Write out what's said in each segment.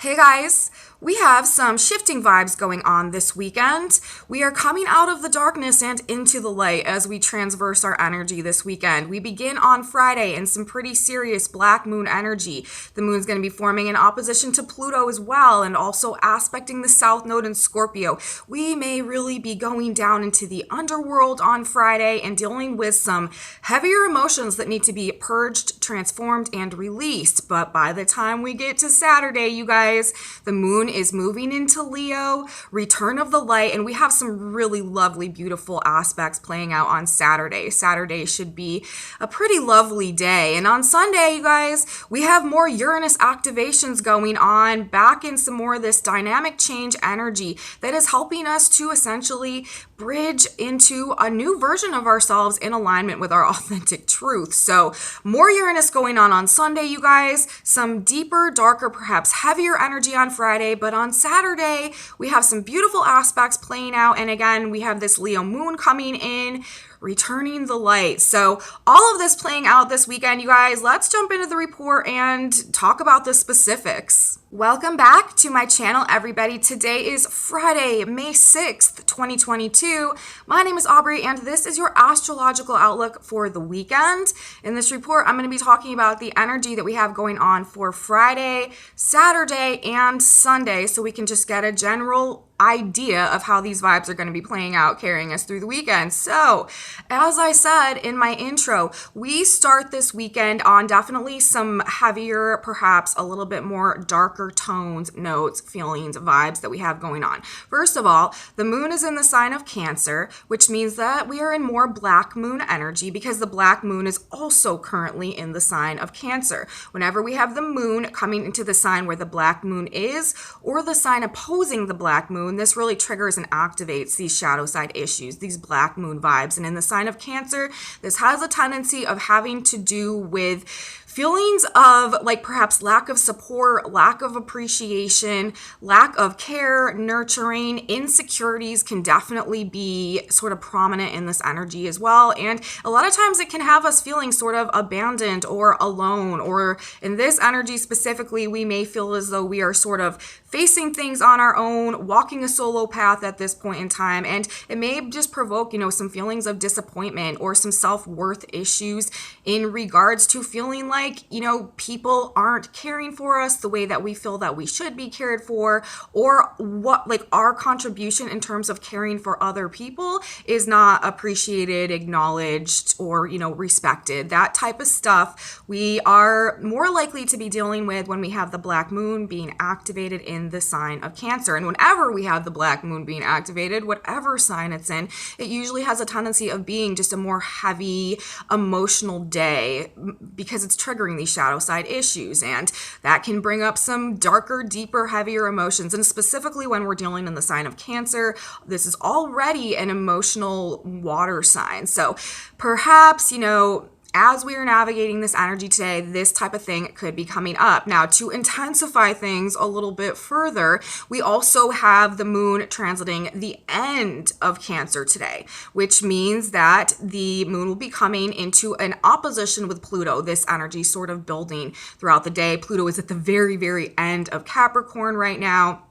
Hey guys, we have some shifting vibes going on this weekend. We are coming out of the darkness and into the light as we transverse our energy this weekend. We begin on Friday in some pretty serious black moon energy. The moon's going to be forming in opposition to Pluto as well, and also aspecting the south node in Scorpio. We may really be going down into the underworld on Friday and dealing with some heavier emotions that need to be purged, transformed, and released. But by the time we get to Saturday, you guys, the moon is moving into Leo, return of the light, and we have some really lovely, beautiful aspects playing out on Saturday. Saturday should be a pretty lovely day. And on Sunday, you guys, we have more Uranus activations going on, back in some more of this dynamic change energy that is helping us to essentially bridge into a new version of ourselves in alignment with our authentic truth. So more Uranus going on Sunday, you guys, some deeper, darker, perhaps heavier energy on Friday, but on Saturday, we have some beautiful aspects playing out. And again, we have this Leo moon coming in, returning the light. So all of this playing out this weekend, you guys. Let's jump into the report and talk about the specifics. Welcome back to my channel, everybody. Today is Friday, May 6th, 2022. My name is Aubrey, and this is your astrological outlook for the weekend. In this report, I'm going to be talking about the energy that we have going on for Friday, Saturday, and Sunday, so we can just get a general idea of how these vibes are going to be playing out, carrying us through the weekend. So, as I said in my intro, we start this weekend on definitely some heavier, perhaps a little bit more darker tones, notes, feelings, vibes that we have going on. First of all, the moon is in the sign of Cancer, which means that we are in more black moon energy because the black moon is also currently in the sign of Cancer. Whenever we have the moon coming into the sign where the black moon is, or the sign opposing the black moon, this really triggers and activates these shadow side issues, these black moon vibes. And in the sign of Cancer, this has a tendency of having to do with feelings of like perhaps lack of support, lack of appreciation, lack of care, nurturing. Insecurities can definitely be sort of prominent in this energy as well. And a lot of times it can have us feeling sort of abandoned or alone, or in this energy specifically, we may feel as though we are sort of facing things on our own, walking a solo path at this point in time. And it may just provoke, some feelings of disappointment or some self-worth issues in regards to feeling like, people aren't caring for us the way that we feel that we should be cared for, or what, like, our contribution in terms of caring for other people is not appreciated, acknowledged, or, respected. That type of stuff we are more likely to be dealing with when we have the black moon being activated in the sign of Cancer. And whenever we have the black moon being activated, whatever sign it's in, it usually has a tendency of being just a more heavy emotional day because it's triggering these shadow side issues, and that can bring up some darker, deeper, heavier emotions. And specifically when we're dealing in the sign of Cancer, this is already an emotional water sign. So perhaps, as we are navigating this energy today, this type of thing could be coming up. Now, to intensify things a little bit further, we also have the moon transiting the end of Cancer today, which means that the moon will be coming into an opposition with Pluto, this energy sort of building throughout the day. Pluto is at the very, very end of Capricorn right now.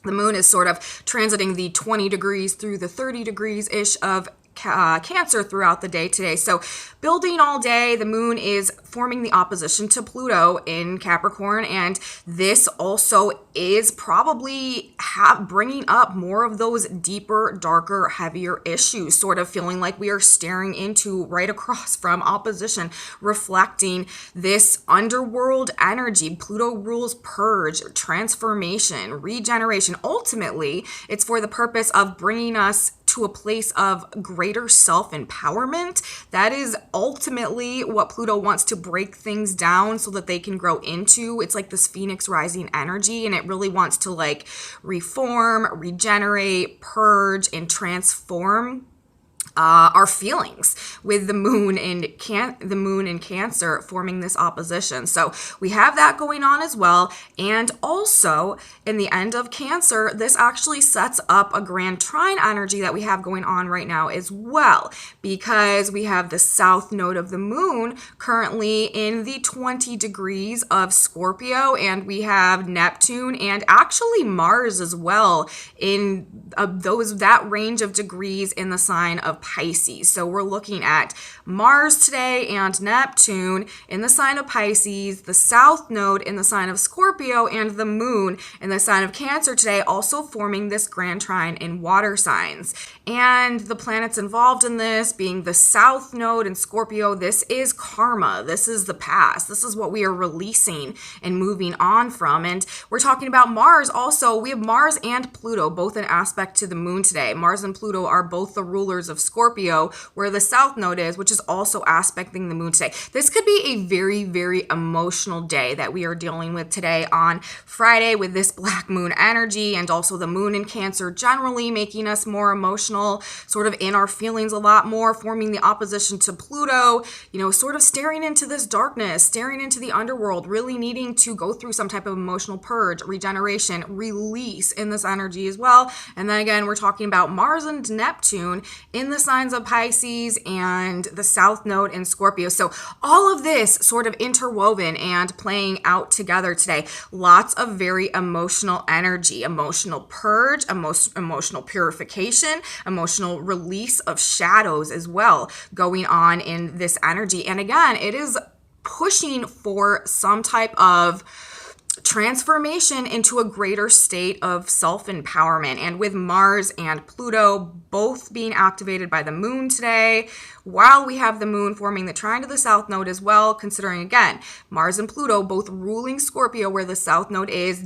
The moon is sort of transiting the 20 degrees through the 30 degrees-ish of Cancer throughout the day today. So building all day, the moon is forming the opposition to Pluto in Capricorn, and this also is probably bringing up more of those deeper, darker, heavier issues, sort of feeling like we are staring into right across from opposition, reflecting this underworld energy. Pluto rules purge, transformation, regeneration. Ultimately, it's for the purpose of bringing us to a place of greater self-empowerment. That is ultimately what Pluto wants to break things down so that they can grow into. It's like this phoenix rising energy, and it really wants to like reform, regenerate, purge, and transform our feelings with the moon in Cancer forming this opposition. So we have that going on as well. And also in the end of Cancer, this actually sets up a grand trine energy that we have going on right now as well, because we have the south node of the moon currently in the 20 degrees of Scorpio, and we have Neptune and actually Mars as well in that range of degrees in the sign of Pisces. So we're looking at Mars today and Neptune in the sign of Pisces, the south node in the sign of Scorpio, and the moon in the sign of Cancer today, also forming this grand trine in water signs. And the planets involved in this being the south node in Scorpio, this is karma. This is the past. This is what we are releasing and moving on from. And we're talking about Mars also. We have Mars and Pluto, both in aspect to the moon today. Mars and Pluto are both the rulers of Scorpio, where the south node is, which is also aspecting the moon today. This could be a very, very emotional day that we are dealing with today on Friday with this black moon energy, and also the moon in Cancer generally making us more emotional, sort of in our feelings a lot more, forming the opposition to Pluto, sort of staring into this darkness, staring into the underworld, really needing to go through some type of emotional purge, regeneration, release in this energy as well. And then again, we're talking about Mars and Neptune in the signs of Pisces and the south node in Scorpio. So all of this sort of interwoven and playing out together today. Lots of very emotional energy, emotional purge, emotional purification, emotional release of shadows as well going on in this energy. And again, it is pushing for some type of transformation into a greater state of self-empowerment. And with Mars and Pluto both being activated by the moon today, while we have the moon forming the trine to the south node as well, considering again, Mars and Pluto both ruling Scorpio where the south node is,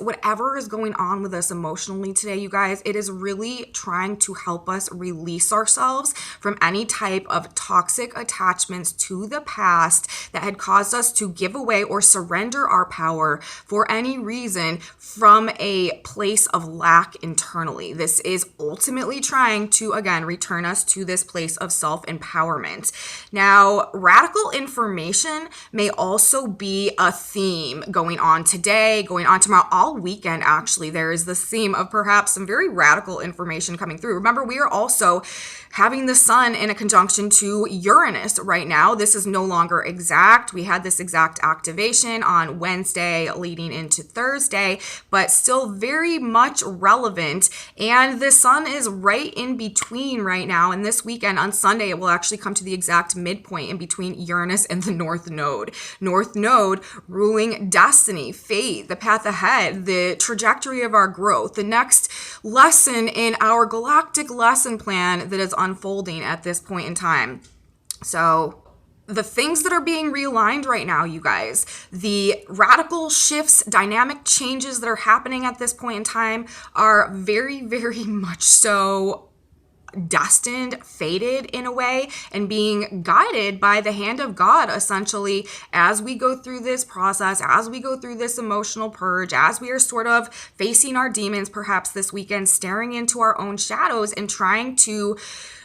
whatever is going on with us emotionally today, you guys, it is really trying to help us release ourselves from any type of toxic attachments to the past that had caused us to give away or surrender our power for any reason from a place of lack internally. This is ultimately trying to, again, return us to this place of self-empowerment. Now, radical information may also be a theme going on today, going on tomorrow, all weekend actually. There is this theme of perhaps some very radical information coming through. Remember, we are also having the sun in a conjunction to Uranus right now. This is no longer exact. We had this exact activation on Wednesday leading into Thursday, but still very much relevant. And the sun is right in between right now. And this weekend on Sunday, it will actually come to the exact midpoint in between Uranus and the North Node. North Node ruling destiny, fate, the path ahead, the trajectory of our growth, the next lesson in our galactic lesson plan that is unfolding at this point in time. So the things that are being realigned right now, you guys, the radical shifts, dynamic changes that are happening at this point in time are very, very much so destined, fated in a way, and being guided by the hand of God, essentially, as we go through this process, as we go through this emotional purge, as we are sort of facing our demons, perhaps this weekend, staring into our own shadows and trying to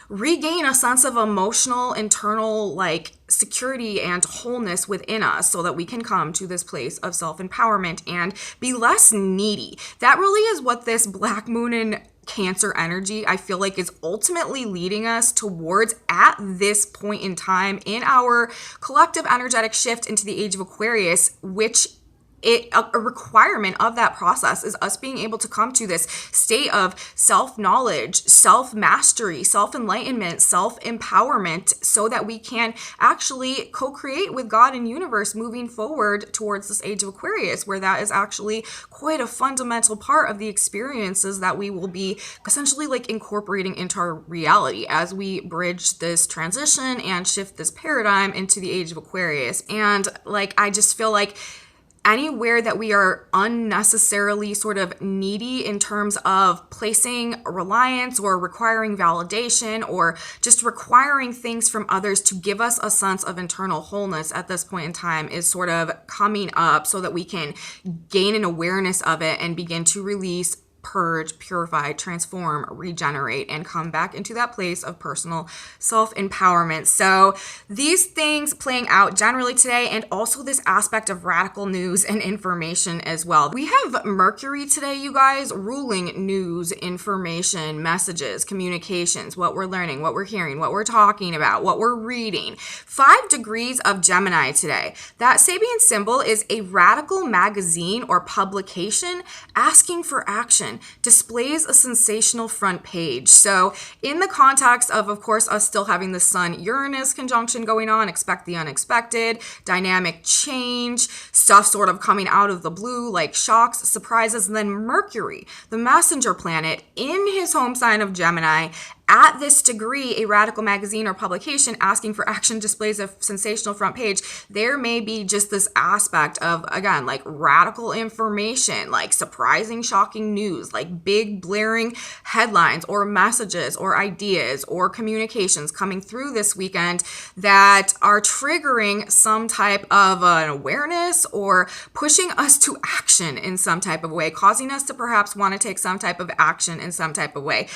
regain a sense of emotional, internal, security and wholeness within us so that we can come to this place of self-empowerment and be less needy. That really is what this black moon in Cancer energy, I feel like, is ultimately leading us towards at this point in time in our collective energetic shift into the age of Aquarius, which a requirement of that process is us being able to come to this state of self-knowledge, self-mastery, self-enlightenment, self-empowerment, so that we can actually co-create with God and universe moving forward towards this age of Aquarius, where that is actually quite a fundamental part of the experiences that we will be essentially incorporating into our reality as we bridge this transition and shift this paradigm into the age of Aquarius. And I just feel like anywhere that we are unnecessarily sort of needy in terms of placing reliance or requiring validation or just requiring things from others to give us a sense of internal wholeness at this point in time is sort of coming up so that we can gain an awareness of it and begin to release purge, purify, transform, regenerate, and come back into that place of personal self-empowerment. So these things playing out generally today, and also this aspect of radical news and information as well. We have Mercury today, you guys, ruling news, information, messages, communications, what we're learning, what we're hearing, what we're talking about, what we're reading. 5 degrees of Gemini today. That Sabian symbol is a radical magazine or publication asking for action, displays a sensational front page. So in the context of course, us still having the Sun-Uranus conjunction going on, expect the unexpected, dynamic change, stuff sort of coming out of the blue, like shocks, surprises, and then Mercury, the messenger planet, in his home sign of Gemini, at this degree, a radical magazine or publication asking for action, displays a sensational front page. There may be just this aspect of, again, like radical information, like surprising, shocking news, like big blaring headlines or messages or ideas or communications coming through this weekend that are triggering some type of an awareness or pushing us to action in some type of way, causing us to perhaps want to take some type of action in some type of way,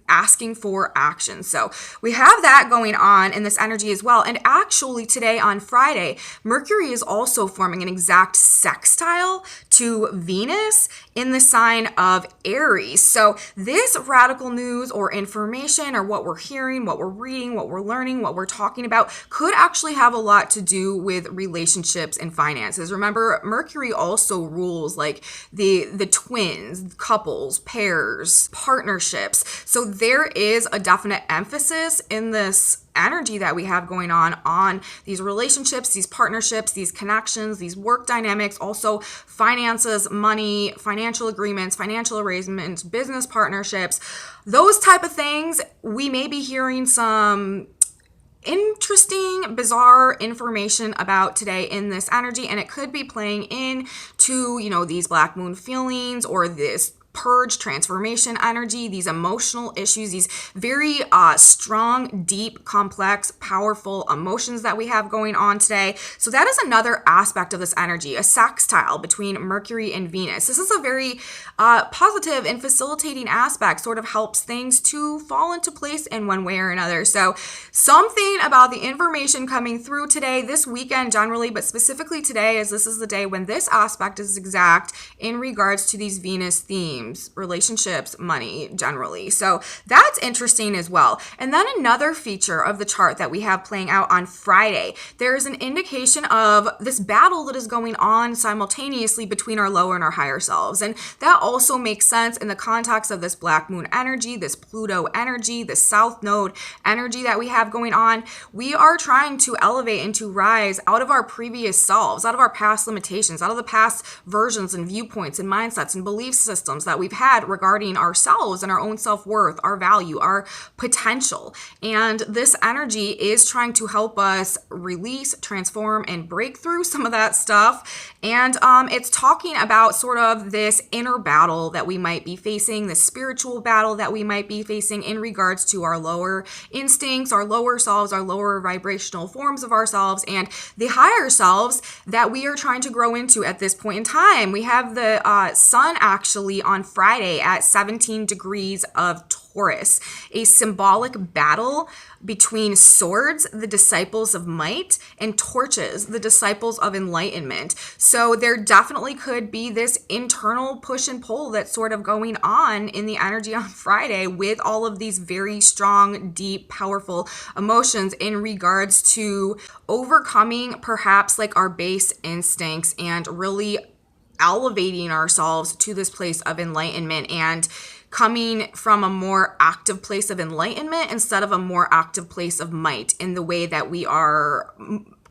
asking for action. So we have that going on in this energy as well. And actually today on Friday, Mercury is also forming an exact sextile to Venus in the sign of Aries. So this radical news or information or what we're hearing, what we're reading, what we're learning, what we're talking about could actually have a lot to do with relationships and finances. Remember, Mercury also rules like the twins, couples, pairs, partnerships. So there is a definite emphasis in this energy that we have going on these relationships, these partnerships, these connections, these work dynamics, also finances, money, financial agreements, financial arrangements, business partnerships, those type of things. We may be hearing some interesting, bizarre information about today in this energy, and it could be playing in to, these black moon feelings or this purge, transformation energy, these emotional issues, these very strong, deep, complex, powerful emotions that we have going on today. So that is another aspect of this energy, a sextile between Mercury and Venus. This is a very positive and facilitating aspect, sort of helps things to fall into place in one way or another. So something about the information coming through today, this weekend generally, but specifically today, as this is the day when this aspect is exact in regards to these Venus themes, relationships, money generally. So that's interesting as well. And then another feature of the chart that we have playing out on Friday, there is an indication of this battle that is going on simultaneously between our lower and our higher selves. And that also makes sense in the context of this black moon energy, this Pluto energy, this south node energy that we have going on. We are trying to elevate and to rise out of our previous selves, out of our past limitations, out of the past versions and viewpoints and mindsets and belief systems that we've had regarding ourselves and our own self-worth, our value, our potential. And this energy is trying to help us release, transform, and break through some of that stuff. And it's talking about sort of this inner battle that we might be facing, this spiritual battle that we might be facing in regards to our lower instincts, our lower selves, our lower vibrational forms of ourselves, and the higher selves that we are trying to grow into at this point in time. We have the sun actually on Friday at 17 degrees of Taurus, a symbolic battle between swords, the disciples of might, and torches, the disciples of enlightenment. So there definitely could be this internal push and pull that's sort of going on in the energy on Friday with all of these very strong, deep, powerful emotions in regards to overcoming perhaps like our base instincts and really elevating ourselves to this place of enlightenment and coming from a more active place of enlightenment instead of a more active place of might in the way that we are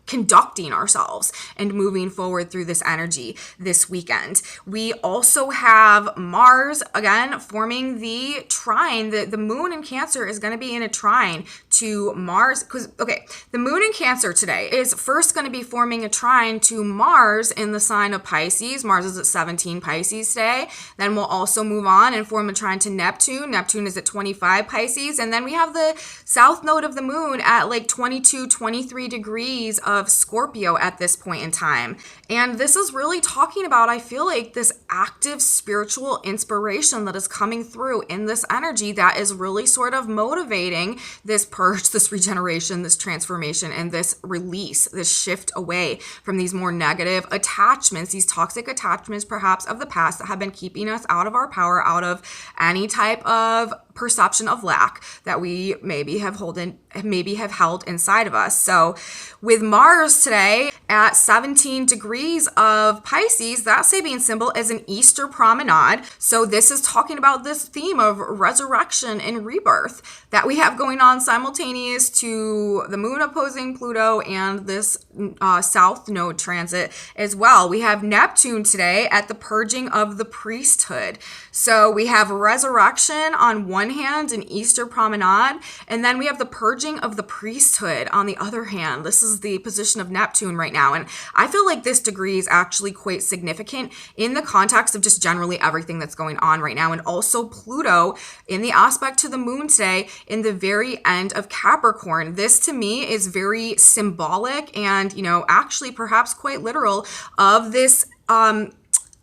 conducting ourselves and moving forward through this energy this weekend. We also have Mars again forming the trine. The moon in Cancer is going to be in a trine to Mars, because, okay, the moon in Cancer today is first going to be forming a trine to Mars in the sign of Pisces. Mars is at 17 Pisces today. Then we'll also move on and form a trine to Neptune. Neptune is at 25 Pisces. And then we have the south node of the moon at like 22, 23 degrees of Scorpio at this point in time. And this is really talking about, I feel like, this active spiritual inspiration that is coming through in this energy that is really sort of motivating this purge, this regeneration, this transformation, and this release, this shift away from these more negative attachments, these toxic attachments perhaps of the past that have been keeping us out of our power, out of any type of perception of lack that we maybe have held inside of us. So with Mars today at 17 degrees of Pisces, that Sabian symbol is an Easter promenade. So this is talking about this theme of resurrection and rebirth that we have going on simultaneous to the moon opposing Pluto and this south node transit as well. We have Neptune today at the purging of the priesthood. So we have resurrection on one hand, an Easter promenade, and then we have the purging of the priesthood on the other hand. This is the position of Neptune right now. And I feel like this degree is actually quite significant in the context of just generally everything that's going on right now. And also Pluto in the aspect to the moon today in the very end of Capricorn. This to me is very symbolic and, actually perhaps quite literal of this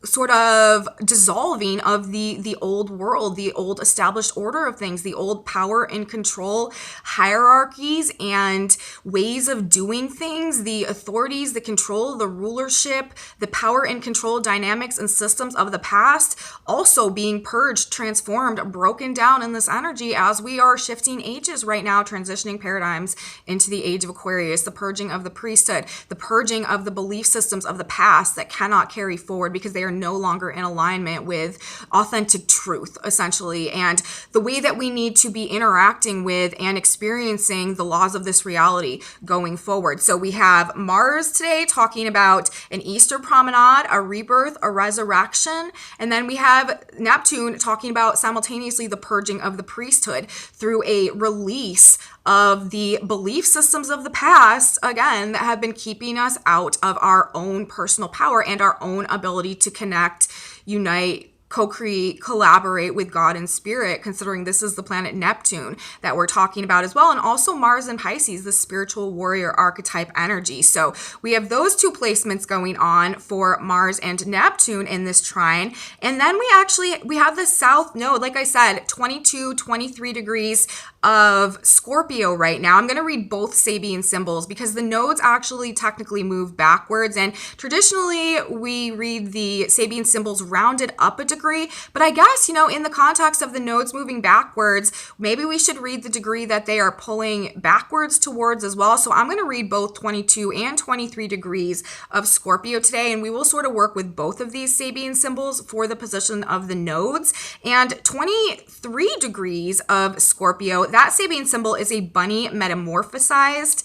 sort of dissolving of the old world, the old established order of things, the old power and control hierarchies and ways of doing things, the authorities, the control, the rulership, the power and control dynamics and systems of the past also being purged, transformed, broken down in this energy as we are shifting ages right now, transitioning paradigms into the age of Aquarius, the purging of the priesthood, the purging of the belief systems of the past that cannot carry forward because they are no longer in alignment with authentic truth, essentially, and the way that we need to be interacting with and experiencing the laws of this reality going forward. So we have Mars today talking about an Easter promenade, a rebirth, a resurrection, and then we have Neptune talking about simultaneously the purging of the priesthood through a release of the belief systems of the past, again, that have been keeping us out of our own personal power and our own ability to connect, unite, co-create, collaborate with God and spirit, considering this is the planet Neptune that we're talking about as well. And also Mars and Pisces, the spiritual warrior archetype energy. So we have those two placements going on for Mars and Neptune in this trine. And then we have the south node, like I said, 22, 23 degrees of Scorpio right now. I'm going to read both Sabian symbols because the nodes actually technically move backwards. And traditionally, we read the Sabian symbols rounded up a degree. But I guess, in the context of the nodes moving backwards, maybe we should read the degree that they are pulling backwards towards as well. So I'm going to read both 22 and 23 degrees of Scorpio today. And we will sort of work with both of these Sabian symbols for the position of the nodes. And 23 degrees of Scorpio, that Sabian symbol is a bunny metamorphosed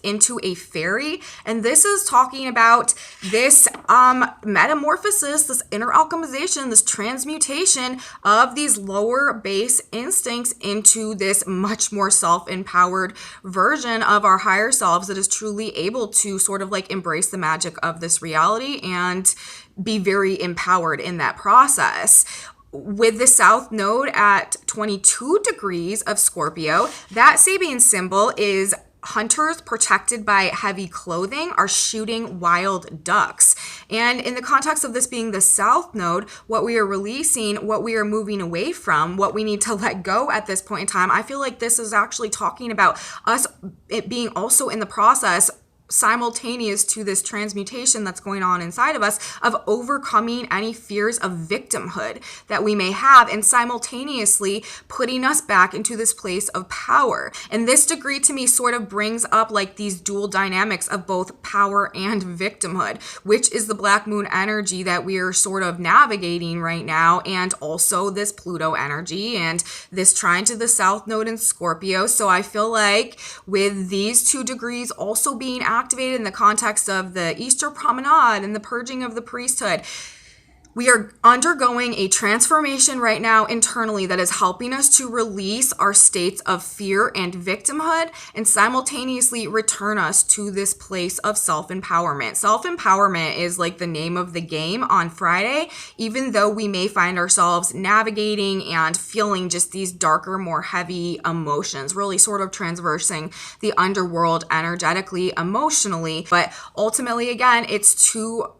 into a fairy. And this is talking about this metamorphosis, this inner alchemization, this transmutation of these lower base instincts into this much more self-empowered version of our higher selves that is truly able to sort of like embrace the magic of this reality and be very empowered in that process. With the south node at 22 degrees of Scorpio, that Sabian symbol is hunters protected by heavy clothing are shooting wild ducks. And in the context of this being the south node, what we are releasing, what we are moving away from, what we need to let go at this point in time, I feel like this is actually talking about us, it being also in the process simultaneous to this transmutation that's going on inside of us of overcoming any fears of victimhood that we may have and simultaneously putting us back into this place of power. And this degree to me sort of brings up like these dual dynamics of both power and victimhood, which is the black moon energy that we are sort of navigating right now, and also this Pluto energy and this trine to the south node in Scorpio. So I feel like with these 2 degrees also being activated in the context of the Easter promenade and the purging of the priesthood, We are undergoing a transformation right now internally that is helping us to release our states of fear and victimhood and simultaneously return us to this place of self-empowerment. Self-empowerment is like the name of the game on Friday, even though we may find ourselves navigating and feeling just these darker, more heavy emotions, really sort of transversing the underworld energetically, emotionally. But ultimately, again, it's to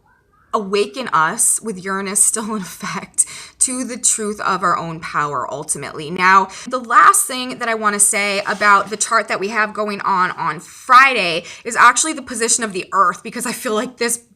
awaken us, with Uranus still in effect, to the truth of our own power ultimately. Now, the last thing that I want to say about the chart that we have going on Friday is actually the position of the Earth, because I feel like this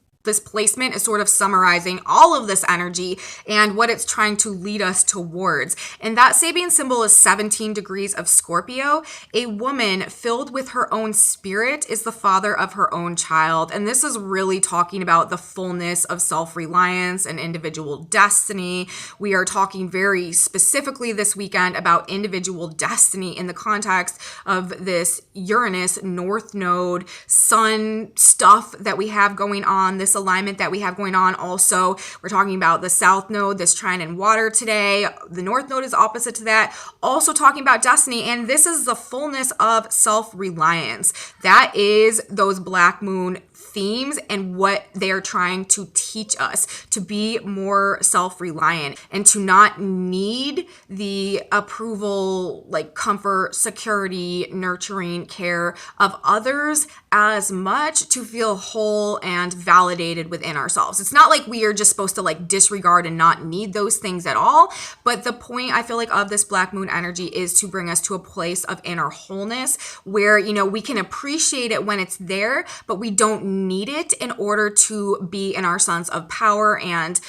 placement is sort of summarizing all of this energy and what it's trying to lead us towards. And that Sabian symbol is 17 degrees of Scorpio. A woman filled with her own spirit is the father of her own child. And this is really talking about the fullness of self-reliance and individual destiny. We are talking very specifically this weekend about individual destiny in the context of this Uranus North Node Sun stuff that we have going on, this alignment that we have going on. Also, we're talking about the South Node, this trine in water today. The North Node is opposite to that. Also talking about destiny, and this is the fullness of self-reliance. That is those Black Moon themes and what they're trying to teach us, to be more self-reliant and to not need the approval, like comfort, security, nurturing care of others as much to feel whole and validated within ourselves. It's not like we are just supposed to like disregard and not need those things at all. But the point I feel like of this Black Moon energy is to bring us to a place of inner wholeness where, you know, we can appreciate it when it's there, but we don't need it in order to be in our sense of power and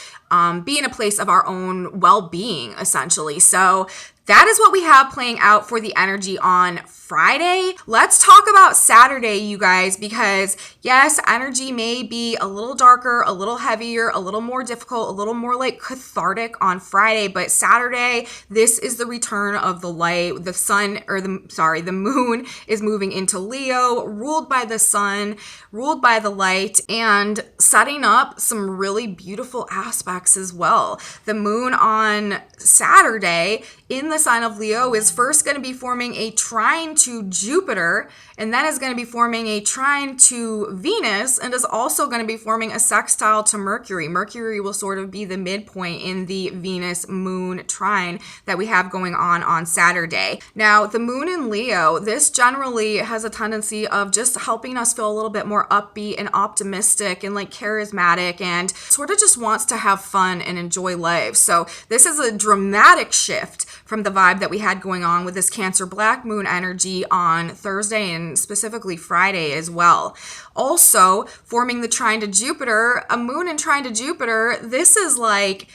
be in a place of our own well-being, essentially. So that is what we have playing out for the energy on Friday. Let's talk about Saturday, you guys, because yes, energy may be a little darker, a little heavier, a little more difficult, a little more like cathartic on Friday, but Saturday, this is the return of the light. The sun, or the moon is moving into Leo, ruled by the sun, ruled by the light, and setting up some really beautiful aspects as well. The moon on Saturday in the sign of Leo is first going to be forming a trine to Jupiter, and then is going to be forming a trine to Venus, and is also going to be forming a sextile to Mercury. Mercury will sort of be the midpoint in the Venus moon trine that we have going on Saturday. Now, the moon in Leo, this generally has a tendency of just helping us feel a little bit more upbeat and optimistic and like charismatic, and sort of just wants to have fun and enjoy life. So this is a dramatic shift from the vibe that we had going on with this Cancer Black Moon energy on Thursday and specifically Friday as well. Also, forming the trine to Jupiter, a moon in trine to Jupiter, this is like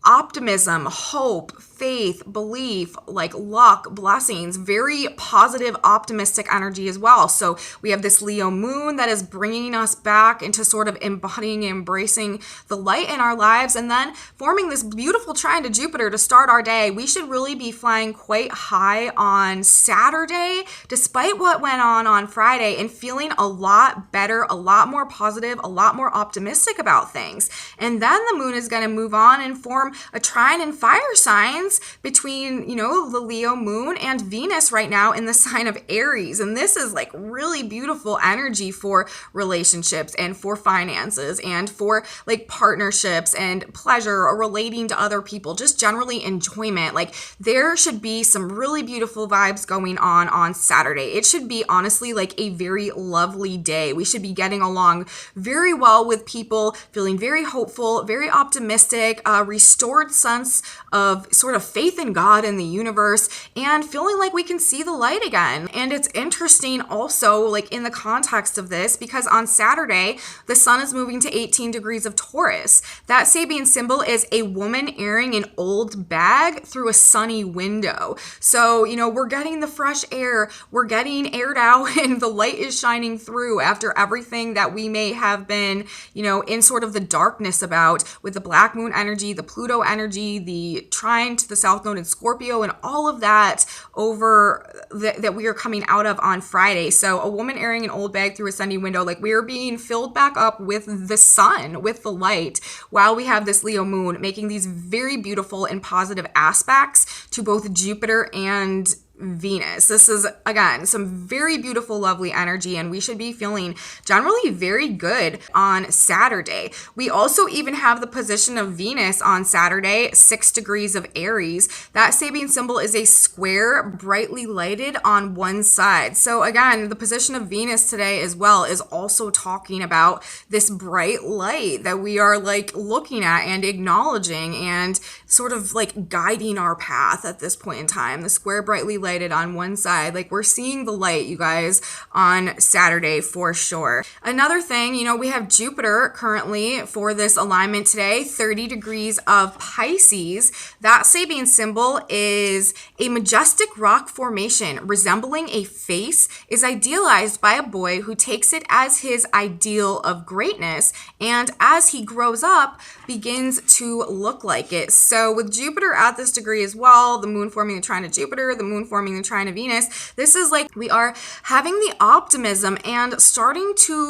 optimism, hope, faith, belief, like luck, blessings, very positive, optimistic energy as well. So we have this Leo moon that is bringing us back into sort of embodying, embracing the light in our lives, and then forming this beautiful trine to Jupiter to start our day. We should really be flying quite high on Saturday, despite what went on Friday, and feeling a lot better, a lot more positive, a lot more optimistic about things. And then the moon is going to move on and form a trine in fire signs between, you know, the Leo moon and Venus right now in the sign of Aries. And this is like really beautiful energy for relationships and for finances and for like partnerships and pleasure or relating to other people, just generally enjoyment. Like there should be some really beautiful vibes going on Saturday. It should be honestly like a very lovely day. We should be getting along very well with people, feeling very hopeful, very optimistic, restored sense of sort of faith in God and the universe, and feeling like we can see the light again. And it's interesting also, like in the context of this, because on Saturday, the sun is moving to 18 degrees of Taurus. That Sabian symbol is a woman airing an old bag through a sunny window. So, you know, we're getting the fresh air, we're getting aired out, and the light is shining through after everything that we may have been, you know, in sort of the darkness about with the Black Moon energy, the Pluto energy, the trine to the South Node in Scorpio and all of that that we are coming out of on Friday. So a woman airing an old bag through a sunny window, like we are being filled back up with the sun, with the light, while we have this Leo moon making these very beautiful and positive aspects to both Jupiter and Venus. This is, again, some very beautiful, lovely energy, and we should be feeling generally very good on Saturday. We also even have the position of Venus on Saturday, 6 degrees of Aries. That Sabian symbol is a square, brightly lighted on one side. So again, the position of Venus today as well is also talking about this bright light that we are like looking at and acknowledging and sort of like guiding our path at this point in time. The square, brightly lighted on one side, like we're seeing the light, you guys, on Saturday for sure. Another thing, we have Jupiter currently for this alignment today, 30 degrees of Pisces. That Sabian symbol is a majestic rock formation resembling a face, is idealized by a boy who takes it as his ideal of greatness, and as he grows up begins to look like it. So with Jupiter at this degree as well, the moon forming the trine to Jupiter, the moon forming the trine of Venus, this is like we are having the optimism and starting to,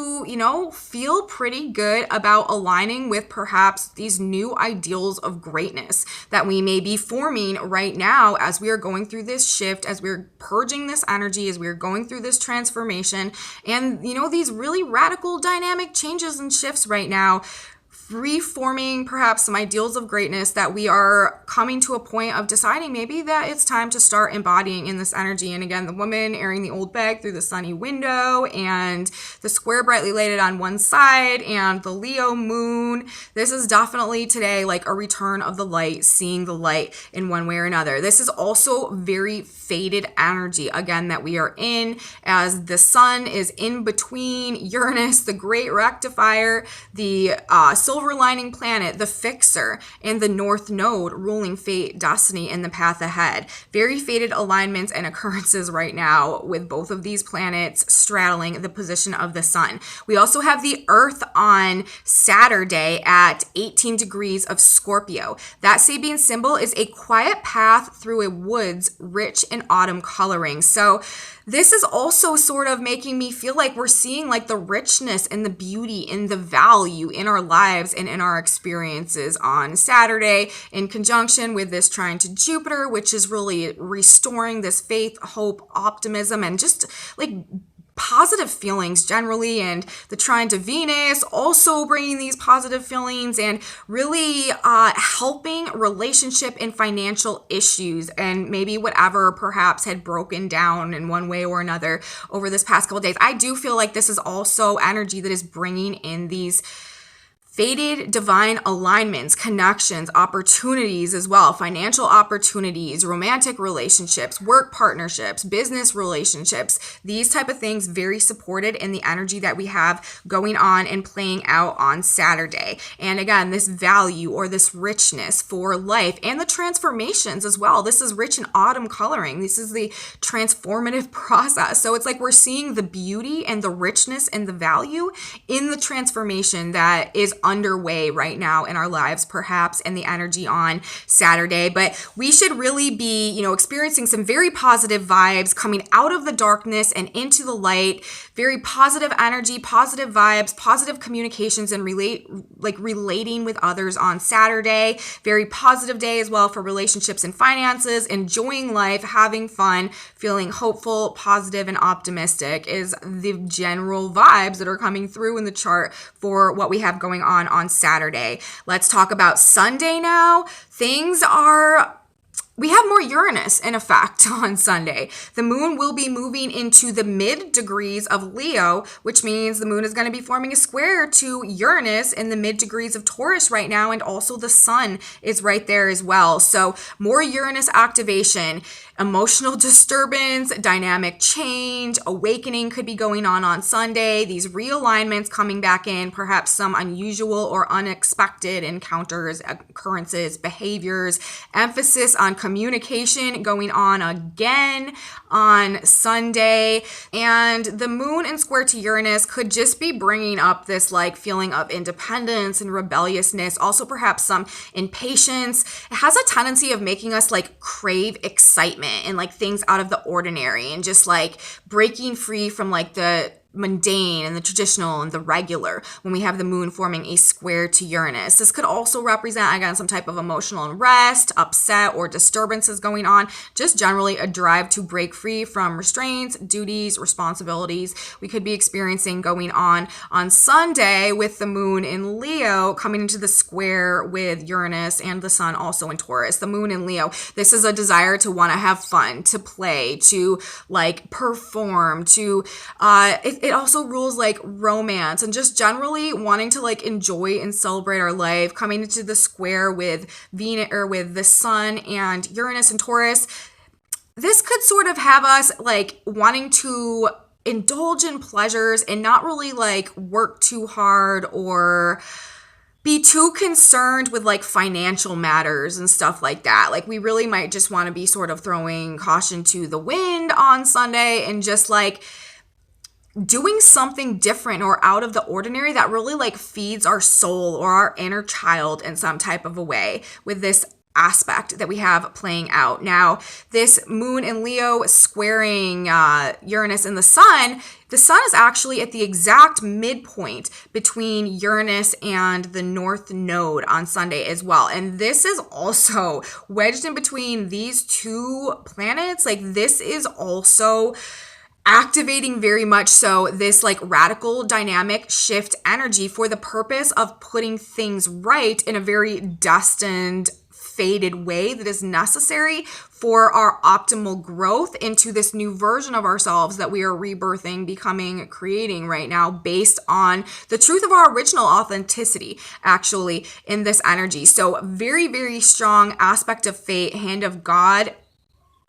feel pretty good about aligning with perhaps these new ideals of greatness that we may be forming right now as we are going through this shift, as we're purging this energy, as we're going through this transformation, and, these really radical dynamic changes and shifts right now, reforming perhaps some ideals of greatness that we are coming to a point of deciding maybe that it's time to start embodying in this energy. And again, the woman airing the old bag through the sunny window and the square brightly lighted on one side and the Leo moon. This is definitely today like a return of the light, seeing the light in one way or another. This is also very faded energy, again, that we are in as the sun is in between Uranus, the great rectifier, the silver lining planet, the fixer, and the North Node ruling fate, destiny, and the path ahead. Very faded alignments and occurrences right now with both of these planets straddling the position of the sun. We also have the Earth on Saturday at 18 degrees of Scorpio. That Sabian symbol is a quiet path through a woods rich in autumn coloring. So this is also sort of making me feel like we're seeing like the richness and the beauty and the value in our lives and in our experiences on Saturday in conjunction with this trine to Jupiter, which is really restoring this faith, hope, optimism, and just like positive feelings generally, and the trine to Venus also bringing these positive feelings and really helping relationship and financial issues and maybe whatever perhaps had broken down in one way or another over this past couple days. I do feel like this is also energy that is bringing in these faded divine alignments, connections, opportunities as well, financial opportunities, romantic relationships, work partnerships, business relationships, these type of things very supported in the energy that we have going on and playing out on Saturday. And again, this value or this richness for life and the transformations as well. This is rich in autumn coloring. This is the transformative process. So it's like we're seeing the beauty and the richness and the value in the transformation that is underway right now in our lives, perhaps, and the energy on Saturday. But we should really be, experiencing some very positive vibes coming out of the darkness and into the light. Very positive energy, positive vibes, positive communications, and relating with others on Saturday. Very positive day as well for relationships and finances, enjoying life, having fun, feeling hopeful, positive, and optimistic is the general vibes that are coming through in the chart for what we have going on Saturday. Let's talk about Sunday now. We have more Uranus in effect on Sunday. The moon will be moving into the mid degrees of Leo, which means the moon is going to be forming a square to Uranus in the mid degrees of Taurus right now, and also the sun is right there as well. So more Uranus activation, emotional disturbance, dynamic change, awakening could be going on Sunday. These realignments coming back in, perhaps some unusual or unexpected encounters, occurrences, behaviors, emphasis on communication going on again on Sunday. And the moon in square to Uranus could just be bringing up this like feeling of independence and rebelliousness, also perhaps some impatience. It has a tendency of making us like crave excitement and like things out of the ordinary and just like breaking free from like the mundane and the traditional and the regular when we have the moon forming a square to Uranus. This could also represent, again, some type of emotional unrest, upset, or disturbances going on, just generally a drive to break free from restraints, duties, responsibilities we could be experiencing going on Sunday with the moon in Leo coming into the square with Uranus and the sun also in Taurus. The moon in Leo, this is a desire to want to have fun, to play, to like perform, to it also rules like romance and just generally wanting to like enjoy and celebrate our life, coming into the square with Venus or with the sun and Uranus and Taurus. This could sort of have us like wanting to indulge in pleasures and not really like work too hard or be too concerned with like financial matters and stuff like that. Like we really might just want to be sort of throwing caution to the wind on Sunday and just like doing something different or out of the ordinary that really like feeds our soul or our inner child in some type of a way with this aspect that we have playing out. Now, this moon in Leo squaring Uranus and the sun is actually at the exact midpoint between Uranus and the North Node on Sunday as well. And this is also wedged in between these two planets. Like this is also activating very much so this like radical dynamic shift energy for the purpose of putting things right in a very destined fated way that is necessary for our optimal growth into this new version of ourselves that we are rebirthing, becoming, creating right now based on the truth of our original authenticity actually in this energy. So very, very strong aspect of fate, hand of God,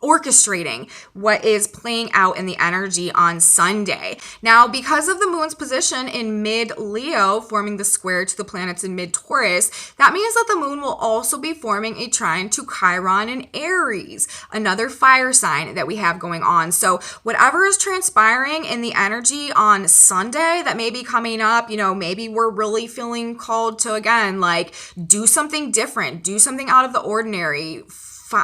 orchestrating what is playing out in the energy on Sunday. Now, because of the moon's position in mid-Leo, forming the square to the planets in mid-Taurus, that means that the moon will also be forming a trine to Chiron in Aries, another fire sign that we have going on. So whatever is transpiring in the energy on Sunday that may be coming up, you know, maybe we're really feeling called to, again, like do something different, do something out of the ordinary,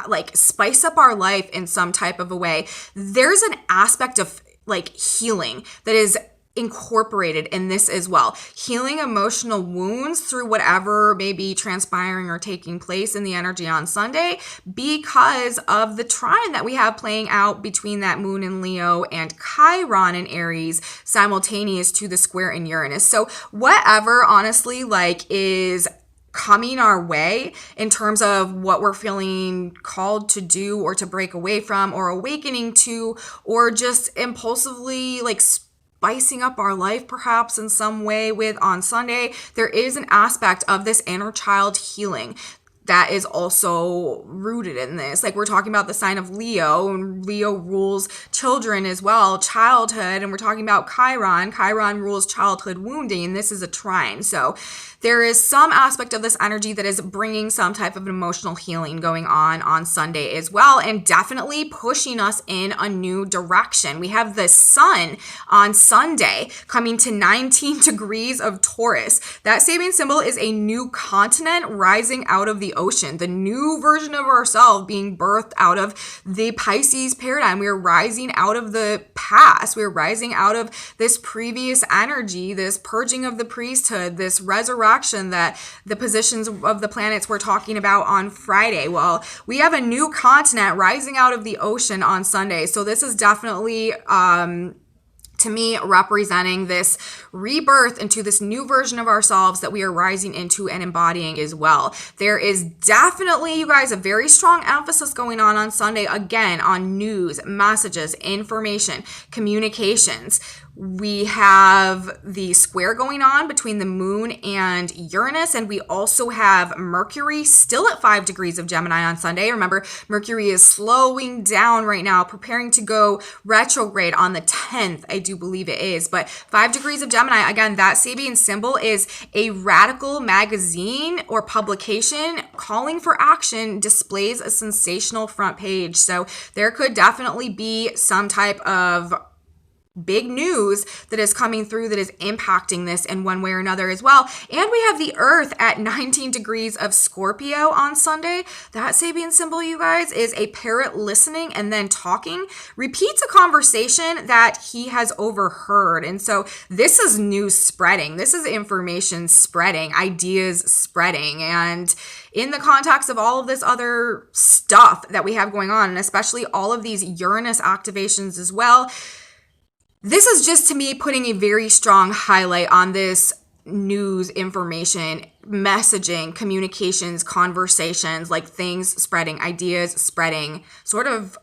like spice up our life in some type of a way. There's an aspect of like healing that is incorporated in this as well. Healing emotional wounds through whatever may be transpiring or taking place in the energy on Sunday because of the trine that we have playing out between that moon in Leo and Chiron in Aries simultaneous to the square in Uranus. So whatever honestly like is coming our way in terms of what we're feeling called to do or to break away from or awakening to, or just impulsively like spicing up our life perhaps in some way with on Sunday, there is an aspect of this inner child healing that is also rooted in this. Like we're talking about the sign of Leo, and Leo rules children as well, childhood, and we're talking about Chiron. Chiron rules childhood wounding, and this is a trine. So there is some aspect of this energy that is bringing some type of emotional healing going on Sunday as well, and definitely pushing us in a new direction. We have the sun on Sunday coming to 19 degrees of Taurus. That saving symbol is a new continent rising out of the ocean, the new version of ourselves being birthed out of the Pisces paradigm. We are rising out of the past. We're rising out of this previous energy, this purging of the priesthood, this resurrection that the positions of the planets we're talking about on Friday. Well, we have a new continent rising out of the ocean on Sunday. So this is definitely to me representing this rebirth into this new version of ourselves that we are rising into and embodying as well. There is definitely, you guys, a very strong emphasis going on Sunday, again, on news, messages, information, communications. We have the square going on between the moon and Uranus, and we also have Mercury still at 5 degrees of Gemini on Sunday. Remember, Mercury is slowing down right now, preparing to go retrograde on the 10th, I do believe it is. But 5 degrees of Gemini, again, that Sabian symbol is a radical magazine or publication calling for action, displays a sensational front page. So there could definitely be some type of big news that is coming through that is impacting this in one way or another as well. And we have the Earth at 19 degrees of Scorpio on Sunday. That Sabian symbol, you guys, is a parrot listening and then talking, repeats a conversation that he has overheard. And so this is news spreading. This is information spreading, ideas spreading. And in the context of all of this other stuff that we have going on, and especially all of these Uranus activations as well, this is just, to me, putting a very strong highlight on this news, information, messaging, communications, conversations, like things spreading, ideas spreading, sort of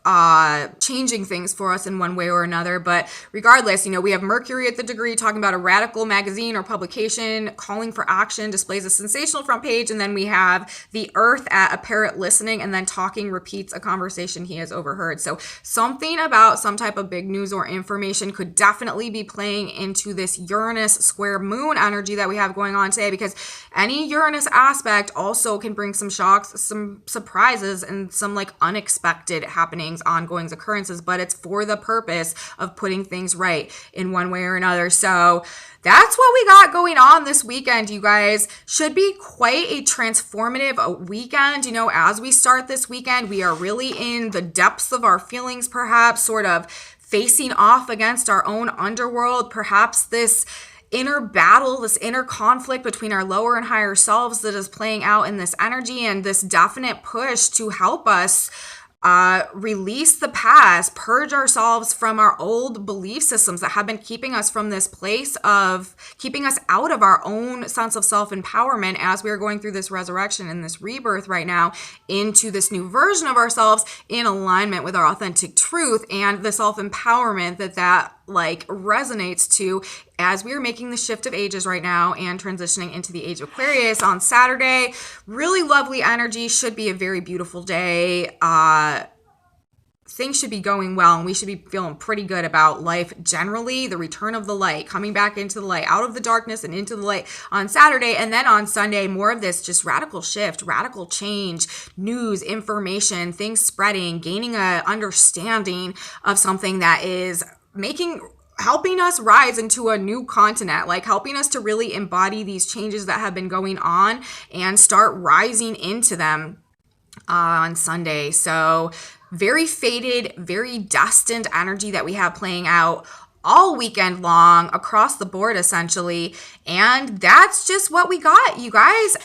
changing things for us in one way or another. But regardless, we have Mercury at the degree talking about a radical magazine or publication calling for action, displays a sensational front page, and then we have the Earth at a parrot listening and then talking, repeats a conversation he has overheard. So something about some type of big news or information could definitely be playing into this Uranus square moon energy that we have going on today, because any Uranus aspect also can bring some shocks, some surprises, and some like unexpected happenings, ongoings, occurrences, but it's for the purpose of putting things right in one way or another. So that's what we got going on this weekend, you guys. Should be quite a transformative weekend. As we start this weekend, we are really in the depths of our feelings, perhaps sort of facing off against our own underworld, perhaps this inner battle, this inner conflict between our lower and higher selves that is playing out in this energy, and this definite push to help us release the past, purge ourselves from our old belief systems that have been keeping us from this place of keeping us out of our own sense of self-empowerment as we are going through this resurrection and this rebirth right now into this new version of ourselves in alignment with our authentic truth and the self-empowerment that like resonates to as we are making the shift of ages right now and transitioning into the age of Aquarius on Saturday. Really lovely energy. Should be a very beautiful day. Things should be going well, and we should be feeling pretty good about life generally. The return of the light, coming back into the light, out of the darkness and into the light on Saturday. And then on Sunday, more of this just radical shift, radical change, news, information, things spreading, gaining a understanding of something that is helping us rise into a new continent, like helping us to really embody these changes that have been going on and start rising into them on Sunday. So very fated, very destined energy that we have playing out all weekend long across the board, essentially. And that's just what we got, you guys.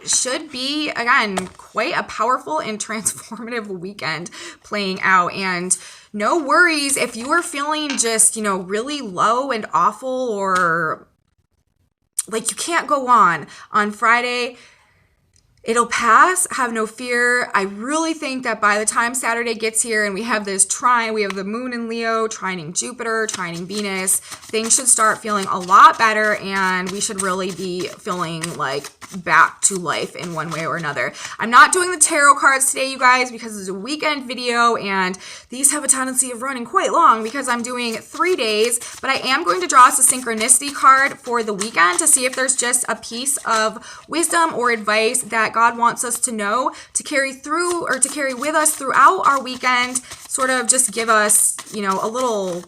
Should be, again, quite a powerful and transformative weekend playing out. And no worries if you are feeling just, really low and awful, or like you can't go on Friday. It'll pass. Have no fear. I really think that by the time Saturday gets here and we have this trine, we have the moon in Leo, trining Jupiter, trining Venus, things should start feeling a lot better, and we should really be feeling like back to life in one way or another. I'm not doing the tarot cards today, you guys, because it's a weekend video and these have a tendency of running quite long because I'm doing 3 days, but I am going to draw us a synchronicity card for the weekend to see if there's just a piece of wisdom or advice that God wants us to know to carry through or to carry with us throughout our weekend, sort of just give us, a little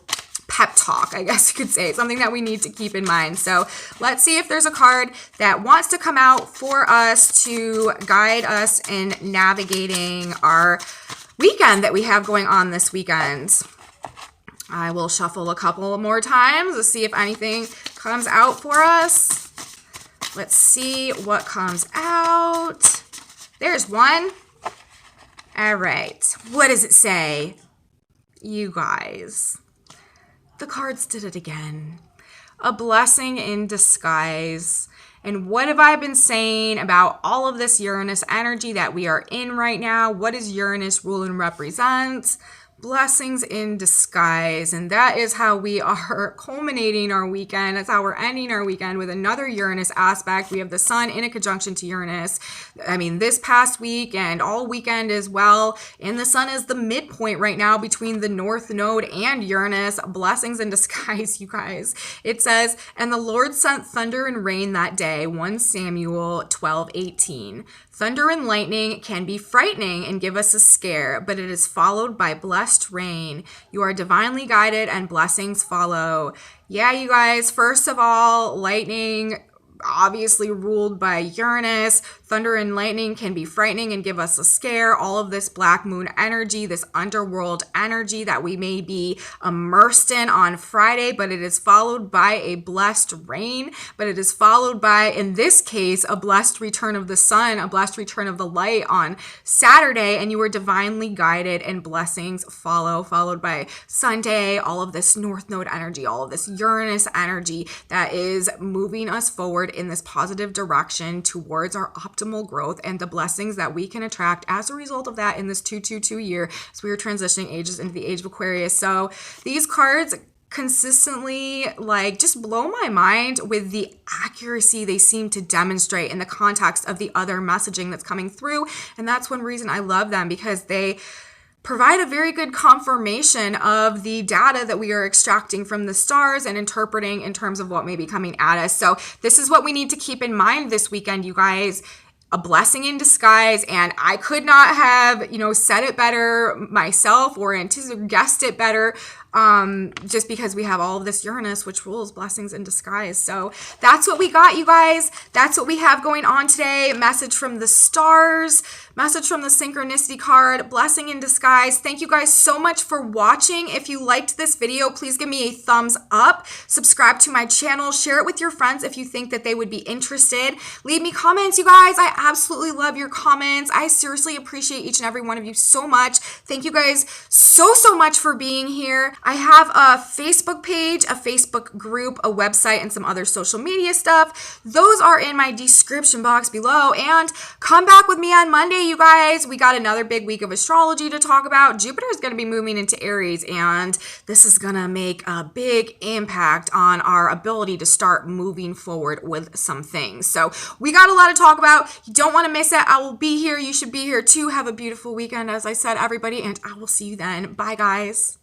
pep talk, I guess you could say, something that we need to keep in mind. So let's see if there's a card that wants to come out for us to guide us in navigating our weekend that we have going on this weekend. I will shuffle a couple more times to see if anything comes out for us. Let's see what comes out. There's one. All right. What does it say? You guys, the cards did it again. A blessing in disguise. And what have I been saying about all of this Uranus energy that we are in right now? What does Uranus rule and represent? blessings in disguise. And that is how we are culminating our weekend. That's how we're ending our weekend with another Uranus aspect. We have the sun in a conjunction to Uranus. I mean, this past week and all weekend as well. And the sun is the midpoint right now between the North Node and Uranus. Blessings in disguise, you guys. It says, and the Lord sent thunder and rain that day, 1 Samuel 12:18. Thunder and lightning can be frightening and give us a scare, but it is followed by blessed rain. You are divinely guided and blessings follow. Yeah, you guys, first of all, lightning obviously ruled by Uranus. Thunder and lightning can be frightening and give us a scare. All of this black moon energy, this underworld energy that we may be immersed in on Friday, but it is followed by a blessed rain, but it is followed by, in this case, a blessed return of the sun, a blessed return of the light on Saturday, and you are divinely guided and blessings follow, followed by Sunday, all of this North Node energy, all of this Uranus energy that is moving us forward in this positive direction towards our optimal growth and the blessings that we can attract as a result of that in this 222 year as we are transitioning ages into the age of Aquarius. So these cards consistently just blow my mind with the accuracy they seem to demonstrate in the context of the other messaging that's coming through. And that's one reason I love them, because they provide a very good confirmation of the data that we are extracting from the stars and interpreting in terms of what may be coming at us. So this is what we need to keep in mind this weekend, you guys. A blessing in disguise, and I could not have, said it better myself or guessed it better, just because we have all of this Uranus, which rules blessings in disguise. So that's what we got, you guys. That's what we have going on today. Message from the stars, message from the synchronicity card, blessing in disguise. Thank you guys so much for watching. If you liked this video, please give me a thumbs up, subscribe to my channel, share it with your friends if you think that they would be interested. Leave me comments, you guys. I absolutely love your comments. I seriously appreciate each and every one of you so much. Thank you guys so much for being here. I have a Facebook page, a Facebook group, a website, and some other social media stuff. Those are in my description box below. And come back with me on Monday, you guys. We got another big week of astrology to talk about. Jupiter is going to be moving into Aries, and this is going to make a big impact on our ability to start moving forward with some things. So we got a lot to talk about. You don't want to miss it. I will be here. You should be here too. Have a beautiful weekend, as I said, everybody, and I will see you then. Bye, guys.